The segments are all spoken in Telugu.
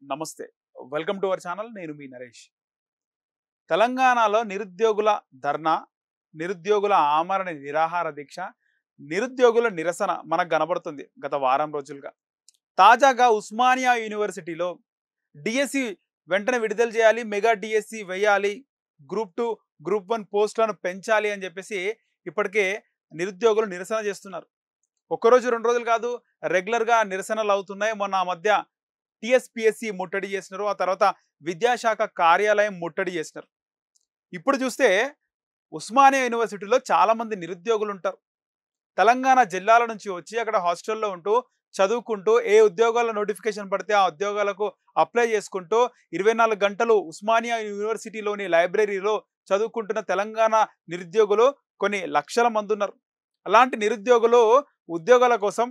నమస్తే. Welcome to our channel. నేను మీ నరేష్. తెలంగాణలో నిరుద్యోగుల ధర్నా, నిరుద్యోగుల ఆమరణ నిరాహార దీక్ష, నిరుద్యోగుల నిరసన మనకు కనబడుతుంది గత వారం రోజులుగా. తాజాగా ఉస్మానియా యూనివర్సిటీలో డిఎస్సి వెంటనే విడుదల చేయాలి, మెగా డిఎస్సి వేయాలి, గ్రూప్ 2, గ్రూప్ 1 పోస్టులను పెంచాలి అని చెప్పేసి ఇప్పటికే నిరుద్యోగులు నిరసన చేస్తున్నారు. ఒక్కరోజు 2 రోజులు కాదు, రెగ్యులర్‌గా నిరసనలు అవుతున్నాయి. మొన్న ఆ మధ్య టీఎస్‌పీఎస్‌సీ ముట్టడి చేసినారు. ఆ తర్వాత విద్యాశాఖ కార్యాలయం ముట్టడి చేసినారు. ఇప్పుడు చూస్తే ఉస్మానియా యూనివర్సిటీలో చాలామంది నిరుద్యోగులు ఉంటారు. తెలంగాణ జిల్లాల నుంచి వచ్చి అక్కడ హాస్టల్‌లో ఉంటూ, చదువుకుంటూ ఏ ఉద్యోగాల నోటిఫికేషన్ పడితే ఆ ఉద్యోగాలకు అప్లై చేసుకుంటూ 24 గంటలు ఉస్మానియా యూనివర్సిటీలోని లైబ్రరీలో చదువుకుంటున్న తెలంగాణ నిరుద్యోగులు కొన్ని లక్షల మంది ఉన్నారు. అలాంటి నిరుద్యోగులు ఉద్యోగాల కోసం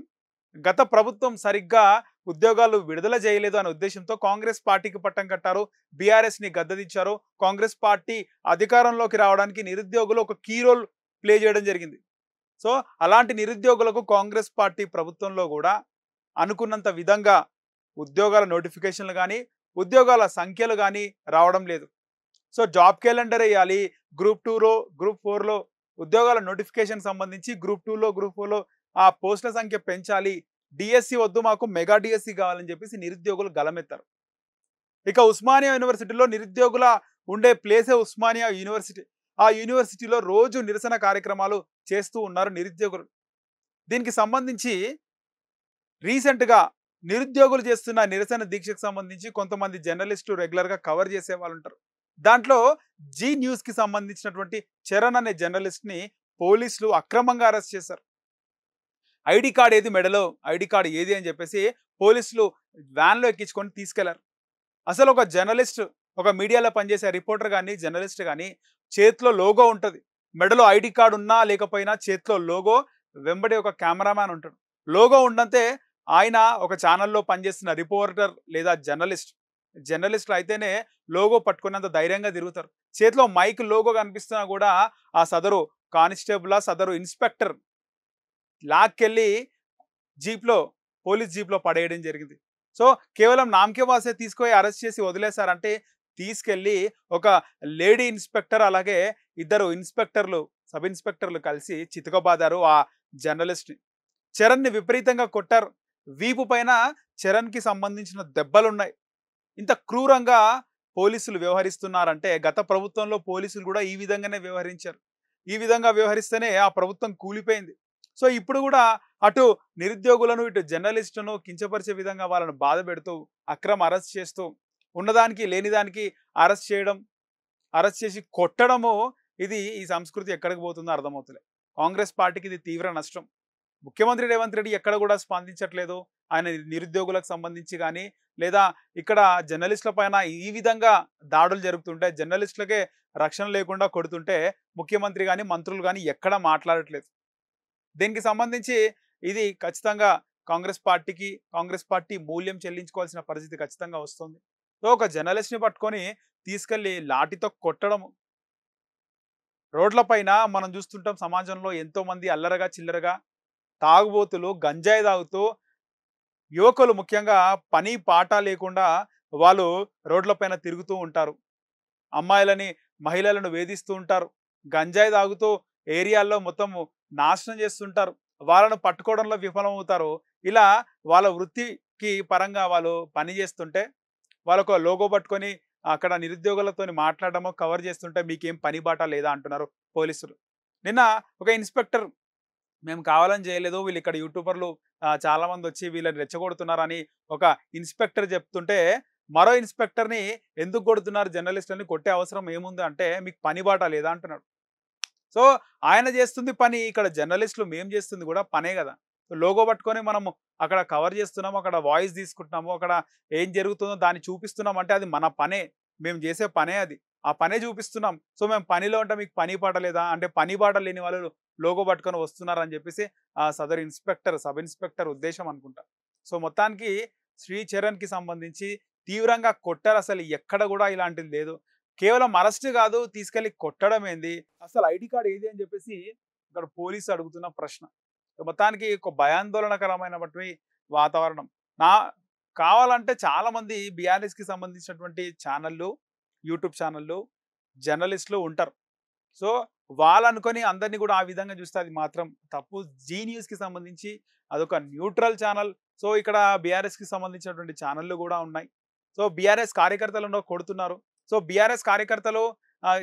గత ప్రభుత్వం సరిగ్గా ఉద్యోగాలు విడుదల చేయలేదు అనే ఉద్దేశంతో కాంగ్రెస్ పార్టీకి పట్టం కట్టారు. బీఆర్ఎస్‌ని గద్దెదించారు. కాంగ్రెస్ పార్టీ అధికారంలోకి రావడానికి నిరుద్యోగులు ఒక కీ రోల్ ప్లే చేయడం జరిగింది. సో, అలాంటి నిరుద్యోగులకు కాంగ్రెస్ పార్టీ ప్రభుత్వంలో కూడా అనుకున్నంత విధంగా ఉద్యోగాల నోటిఫికేషన్లు గానీ, ఉద్యోగాల సంఖ్యలు గానీ రావడం లేదు. సో, జాబ్ క్యాలెండర్ ఎయ్యాలి. గ్రూప్ 2లో, గ్రూప్ 4లో ఉద్యోగాల నోటిఫికేషన్ సంబంధించి గ్రూప్ 2లో, గ్రూప్ 4లో ఆ పోస్టుల సంఖ్య పెంచాలి. డిఎస్సి వద్దు, మాకు మెగా డిఎస్సి కావాలని చెప్పేసి నిరుద్యోగులు గలమెత్తారు. ఇక ఉస్మానియా యూనివర్సిటీలో నిరుద్యోగుల ఉండే ప్లేసే ఉస్మానియా యూనివర్సిటీ. ఆ యూనివర్సిటీలో రోజు నిరసన కార్యక్రమాలు చేస్తూ ఉన్నారు నిరుద్యోగులు. దీనికి సంబంధించి రీసెంట్‌గా నిరుద్యోగులు చేస్తున్న నిరసన దీక్షకు సంబంధించి కొంతమంది జర్నలిస్టులు రెగ్యులర్‌గా కవర్ చేసే వాళ్ళుంటారు. దాంట్లో జీ న్యూస్‌కి సంబంధించినటువంటి చరణ్ అనే జర్నలిస్ట్‌ని పోలీసులు అక్రమంగా అరెస్ట్ చేశారు. ఐడీ కార్డ్ ఏది మెడలో, ఐడీ కార్డ్ ఏది అని చెప్పేసి పోలీసులు వ్యాన్‌లో ఎక్కించుకొని తీసుకెళ్లారు. అసలు ఒక జర్నలిస్ట్, ఒక మీడియాలో పనిచేసే రిపోర్టర్ గాని, జర్నలిస్ట్ గాని చేతిలో లోగో ఉంటది. మెడలో ఐడీ కార్డ్ ఉన్నా లేకపోయినా చేతిలో లోగో, వెంబడి ఒక కెమెరామాన్ ఉంటాడు. లోగో ఉండంతే ఆయన ఒక ఛానల్‌లో పనిచేస్తున్న రిపోర్టర్ లేదా జర్నలిస్ట్. జర్నలిస్ట్‌లు అయితేనే లోగో పట్టుకున్నంత ధైర్యంగా తిరుగుతారు. చేతిలో మైక్ లోగో కనిపిస్తున్నా కూడా ఆ సదరు కానిస్టేబులా, సదరు ఇన్స్‌పెక్టర్ లాక్కెళ్ళి జీప్‌లో, పోలీస్ జీప్‌లో పడేయడం జరిగింది. సో, కేవలం నామ్‌కే వాస్తే తీసుకొని అరెస్ట్ చేసి వదిలేసారంటే, తీసుకెళ్ళి ఒక లేడీ ఇన్స్‌పెక్టర్ అలాగే ఇద్దరు ఇన్స్‌పెక్టర్లు, సబ్ ఇన్స్‌పెక్టర్లు కలిసి చితకబాదారు ఆ జర్నలిస్ట్‌ని. చరణ్‌ని విపరీతంగా కొట్టారు. వీపు పైన చరణ్‌కి సంబంధించిన దెబ్బలున్నాయి. ఇంత క్రూరంగా పోలీసులు వ్యవహరిస్తున్నారంటే, గత ప్రభుత్వంలో పోలీసులు కూడా ఈ విధంగానే వ్యవహరించారు. ఈ విధంగా వ్యవహరిస్తేనే ఆ ప్రభుత్వం కూలిపోయింది. సో, ఇప్పుడు కూడా అటు నిరుద్యోగులను, ఇటు జర్నలిస్టులను కించపరిచే విధంగా వాళ్ళను బాధపెడుతూ, అక్రమ అరెస్ట్ చేస్తూ, ఉన్నదానికి లేనిదానికి అరెస్ట్ చేయడం, అరెస్ట్ చేసి కొట్టడము, ఇది ఈ సంస్కృతి ఎక్కడికి పోతుందో అర్థమవుతలే. కాంగ్రెస్ పార్టీకి ఇది తీవ్ర నష్టం. ముఖ్యమంత్రి రేవంత్ రెడ్డి ఎక్కడ కూడా స్పందించట్లేదు. ఆయన నిరుద్యోగులకు సంబంధించి గానీ, లేదా ఇక్కడ జర్నలిస్టుల పైన ఈ విధంగా దాడులు జరుగుతుంటే, జర్నలిస్టులకే రక్షణ లేకుండా కొడుతుంటే, ముఖ్యమంత్రి గానీ, మంత్రులు గానీ ఎక్కడా మాట్లాడట్లేదు. దీనికి సంబంధించి ఇది ఖచ్చితంగా కాంగ్రెస్ పార్టీకి, కాంగ్రెస్ పార్టీ మూల్యం చెల్లించుకోవాల్సిన పరిస్థితి ఖచ్చితంగా వస్తుంది. సో, ఒక జర్నలిస్ట్‌ని పట్టుకొని తీసుకెళ్ళి లాఠీతో కొట్టడం, రోడ్ల పైన మనం చూస్తుంటాం సమాజంలో ఎంతోమంది అల్లరగా, చిల్లరగా తాగుబోతులు, గంజాయి తాగుతూ యువకులు ముఖ్యంగా పని పాట లేకుండా వాళ్ళు రోడ్ల పైన తిరుగుతూ ఉంటారు. అమ్మాయిలని, మహిళలను వేధిస్తూ ఉంటారు. గంజాయి తాగుతూ ఏరియాల్లో మొత్తము నాశనం చేస్తుంటారు. వాళ్ళను పట్టుకోవడంలో విఫలమవుతారు. ఇలా వాళ్ళ వృత్తికి పరంగా వాళ్ళు పని చేస్తుంటే, వాళ్ళొక లోగో పట్టుకొని అక్కడ నిరుద్యోగులతోని మాట్లాడడమో, కవర్ చేస్తుంటే మీకేం పని బాట లేదా అంటున్నారు పోలీసులు. నిన్న ఒక ఇన్స్‌పెక్టర్, మేము కావాలని చేయలేదు, వీళ్ళు ఇక్కడ యూట్యూబర్లు చాలామందొచ్చి వీళ్ళని రెచ్చగొడుతున్నారని ఒక ఇన్స్‌పెక్టర్ చెప్తుంటే, మరో ఇన్స్‌పెక్టర్‌ని ఎందుకు కొడుతున్నారు జర్నలిస్టులని, కొట్టే అవసరం ఏముంది అంటే, మీకు పని బాట లేదా అంటున్నాడు. సో, ఆయన చేస్తుంది పని, ఇక్కడ జర్నలిస్టులు మేము చేస్తుంది కూడా పనే కదా! లోగో పట్టుకొని మనము అక్కడ కవర్ చేస్తున్నాము, అక్కడ వాయిస్ తీసుకుంటున్నాము, అక్కడ ఏం జరుగుతుందో దాన్ని చూపిస్తున్నాం అంటే అది మన పనే. మేము చేసే పనే అది. ఆ పనే చూపిస్తున్నాం. సో, మేము పనిలో ఉంటే మీకు పని పాట లేదా? అంటే పని పాట లేని వాళ్ళు లోగో పట్టుకొని వస్తున్నారని చెప్పేసి ఆ సదరు ఇన్స్‌పెక్టర్, సబ్ ఇన్స్‌పెక్టర్ ఉద్దేశం అనుకుంటా. సో, మొత్తానికి శ్రీ చరణ్‌కి సంబంధించి తీవ్రంగా కొట్టారు. అసలు ఎక్కడ కూడా ఇలాంటిది లేదు. కేవలం అరెస్ట్ కాదు, తీసుకెళ్ళి కొట్టడం ఏంది? అసలు ఐడీ కార్డ్ ఏది అని చెప్పేసి ఇక్కడ పోలీసు అడుగుతున్న ప్రశ్న. సో, మొత్తానికి ఒక భయాందోళనకరమైనటువంటి వాతావరణం. నా కావాలంటే చాలామంది బీఆర్ఎస్‌కి సంబంధించినటువంటి ఛానల్‌లు, యూట్యూబ్ ఛానల్‌లు, జర్నలిస్ట్‌లు ఉంటారు. సో, వాళ్ళనుకోని అందరిని గూడా ఆ విధంగా జూస్తే అది మాత్రం తప్పు. జీ న్యూస్‌కి సంబంధించి అదొక న్యూట్రల్ ఛానల్. సో, ఇక్కడ బీఆర్ఎస్‌కి సంబంధించినటువంటి ఛానల్‌లు గూడా ఉన్నాయి. సో, బీఆర్ఎస్ కార్యకర్తలను కొడుతున్నారు. సో, బీఆర్ఎస్ కార్యకర్తలు ఆహ్,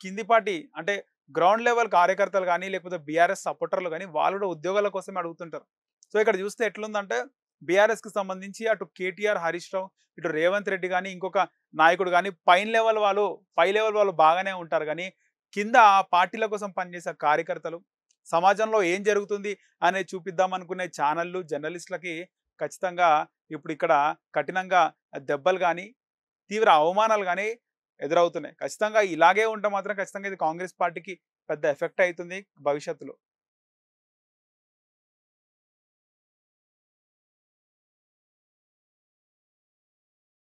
కిందిపాటి అంటే గ్రౌండ్ లెవెల్ కార్యకర్తలు గాని, లేకపోతే బీఆర్ఎస్ సపోర్టర్లు గాని, వాళ్ళు గూడా ఉద్యోగాల కోసమే అడుగుతుంటారు. సో, ఇక్కడ జూస్తే ఎట్లుందంటే బీఆర్ఎస్‌కి సంబంధించి అటు కేటీఆర్, హరీష్ రావు, ఇటు రేవంత్ రెడ్డి గాని, ఇంకొక నాయకుడు గాని, పై లెవెల్ వాళ్ళు బాగానే ఉంటారు గానీ, కింద ఆ పార్టీల కోసం పనిచేసే కార్యకర్తలు, సమాజంలో ఏం జరుగుతుంది అనేది చూపిద్దాం అనుకునే ఛానల్‌లు, జర్నలిస్ట్‌లకి ఖచ్చితంగా ఇప్పుడు ఇక్కడ కఠినంగా దెబ్బలు గాని, తీవ్ర అవమానాలు గాని ఎదురవుతున్నాయి. ఖచ్చితంగా ఇలాగే ఉంటే మాత్రం ఖచ్చితంగా ఇది కాంగ్రెస్ పార్టీకి పెద్ద ఎఫెక్ట్ అయితుంది భవిష్యత్తులో.